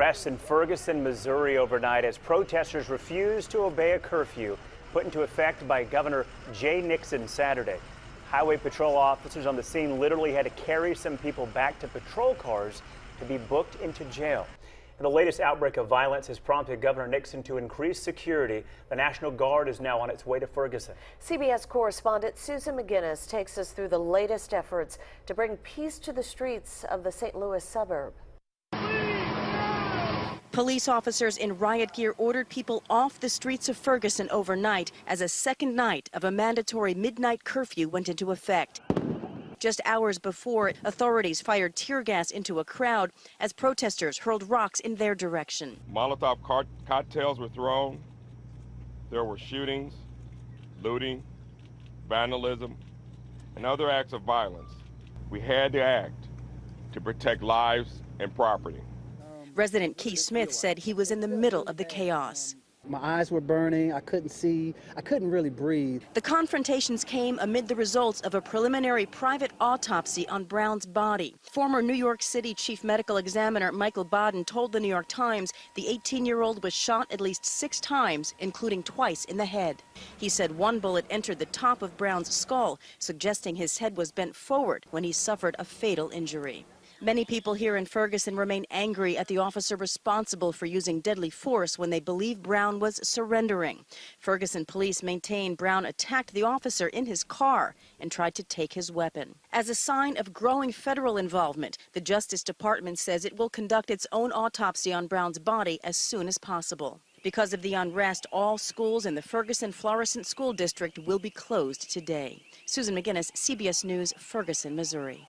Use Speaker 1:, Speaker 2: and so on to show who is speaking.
Speaker 1: Arrests in Ferguson, Missouri overnight as protesters refused to obey a curfew put into effect by Governor Jay Nixon Saturday. Highway patrol officers on the scene literally had to carry some people back to patrol cars to be booked into jail. And the latest outbreak of violence has prompted Governor Nixon to increase security. The National Guard is now on its way to Ferguson.
Speaker 2: CBS correspondent Susan McGinnis takes us through the latest efforts to bring peace to the streets of the St. Louis suburb.
Speaker 3: Police officers in riot gear ordered people off the streets of Ferguson overnight as a second night of a mandatory midnight curfew went into effect. Just hours before, authorities fired tear gas into a crowd as protesters hurled rocks in their direction.
Speaker 4: Molotov cocktails were thrown. There were shootings, looting, vandalism, and other acts of violence. We had to act to protect lives and property.
Speaker 3: Resident Keith Smith said he was in the middle of the chaos.
Speaker 5: My eyes were burning. I couldn't see. I couldn't really breathe.
Speaker 3: The confrontations came amid the results of a preliminary private autopsy on Brown's body. Former New York City Chief Medical Examiner Michael Baden told the New York Times the 18-year-old was shot at least 6 times, including twice in the head. He said one bullet entered the top of Brown's skull, suggesting his head was bent forward when he suffered a fatal injury. Many people here in Ferguson remain angry at the officer responsible for using deadly force when they believe Brown was surrendering. Ferguson police maintain Brown attacked the officer in his car and tried to take his weapon. As a sign of growing federal involvement, the Justice Department says it will conduct its own autopsy on Brown's body as soon as possible. Because of the unrest, all schools in the Ferguson-Florissant School District will be closed today. Susan McGinnis, CBS News, Ferguson, Missouri.